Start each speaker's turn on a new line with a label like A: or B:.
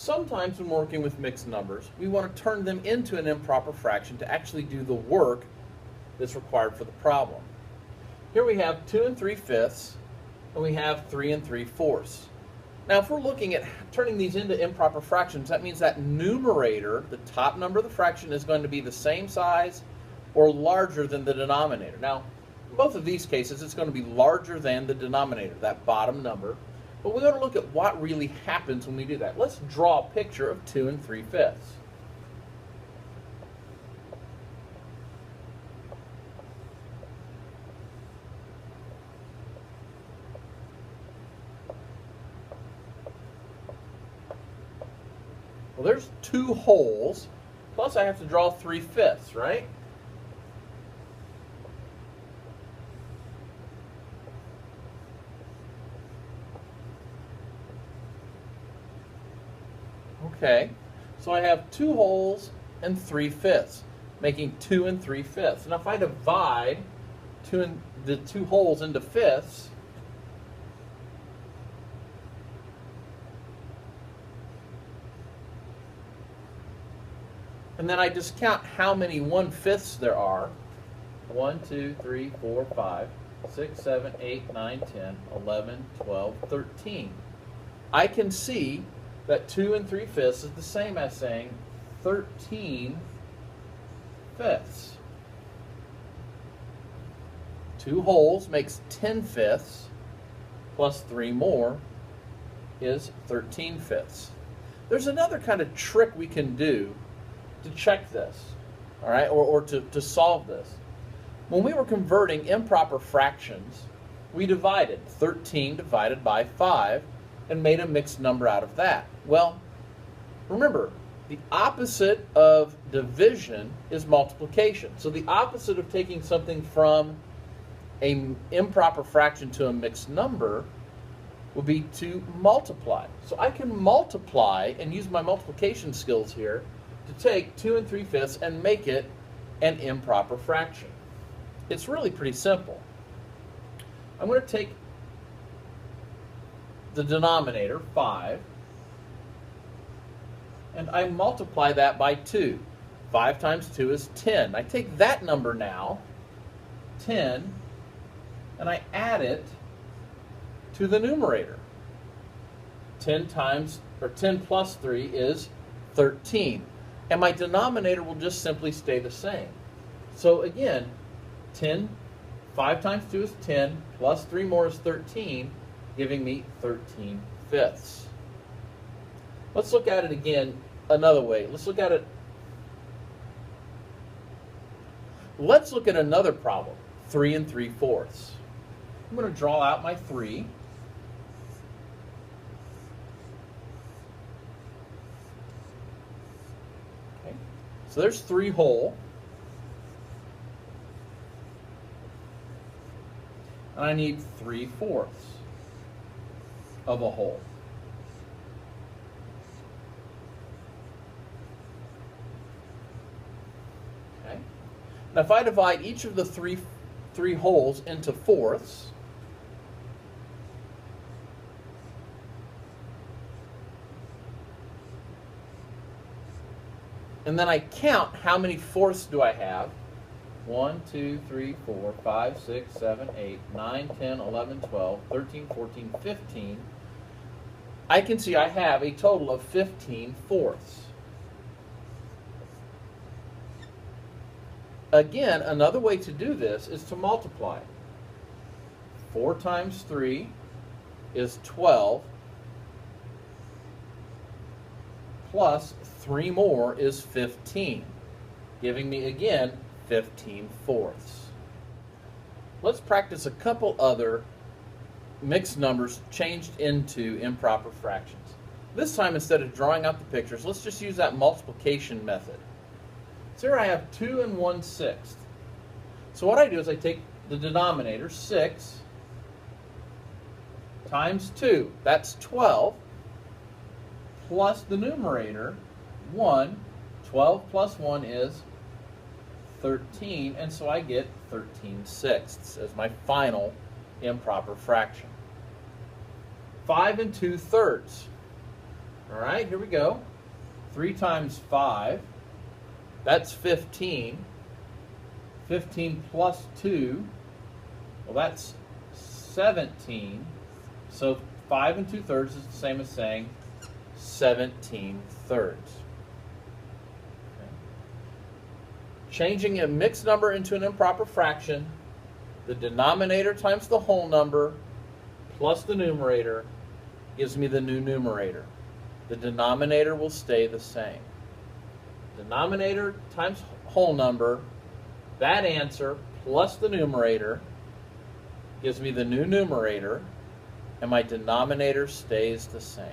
A: Sometimes when working with mixed numbers, we want to turn them into an improper fraction to actually do the work that's required for the problem. Here we have 2 3/5, and we have 3 3/4. Now if we're looking at turning these into improper fractions, that means that numerator, the top number of the fraction, is going to be the same size or larger than the denominator. Now, in both of these cases, it's going to be larger than the denominator, that bottom number. But we're going to look at what really happens when we do that. Let's draw a picture of 2 3/5. Well, there's 2 wholes, plus I have to draw 3/5, right? Okay, so I have 2 wholes and 3/5, making 2 3/5. Now if I divide the 2 wholes into fifths, and then I just count how many 1/5s there are. 1, 2, 3, 4, 5, 6, 7, 8, 9, 10, 11, 12, 13. I can see that 2 3/5 is the same as saying 13 fifths. 2 wholes makes 10 fifths, plus 3 more is 13 fifths. There's another kind of trick we can do to check this, all right, or to solve this. When we were converting improper fractions, we divided 13 divided by 5 and made a mixed number out of that. Well, remember, the opposite of division is multiplication. So the opposite of taking something from an improper fraction to a mixed number would be to multiply. So I can multiply and use my multiplication skills here to take 2 3/5 and make it an improper fraction. It's really pretty simple. I'm going to take the denominator, 5, and I multiply that by 2. 5 times 2 is 10. I take that number now, 10, and I add it to the numerator. 10 plus 3 is 13. And my denominator will just simply stay the same. So again, 5 times 2 is 10, plus 3 more is 13, giving me 13 fifths. Let's look at it again another way. Let's look at another problem, 3 3/4. I'm going to draw out my 3. Okay. So there's 3 whole. And I need 3/4 of a whole. Okay. Now if I divide each of the three wholes into fourths, and then I count how many fourths do I have. 1, 2, 3, 4, 5, 6, 7, 8, 9, 10, 11, 12, 13, 14, 15. I can see I have a total of 15 fourths. Again, another way to do this is to multiply. 4 times 3 is 12, plus 3 more is 15, giving me again 15 fourths. Let's practice a couple other mixed numbers changed into improper fractions. This time, instead of drawing out the pictures, let's just use that multiplication method. So here I have 2 1/6. So what I do is I take the denominator, 6, times 2, that's 12, plus the numerator, 1. 12 plus 1 is 13, and so I get 13/6 as my final improper fraction. 5 2/3. All right, here we go. 3 times 5, that's 15. 15 plus 2, well, that's 17. So 5 2/3 is the same as saying 17/3. Okay. Changing a mixed number into an improper fraction, the denominator times the whole number plus the numerator gives me the new numerator. The denominator will stay the same. Denominator times whole number, that answer plus the numerator gives me the new numerator, and my denominator stays the same.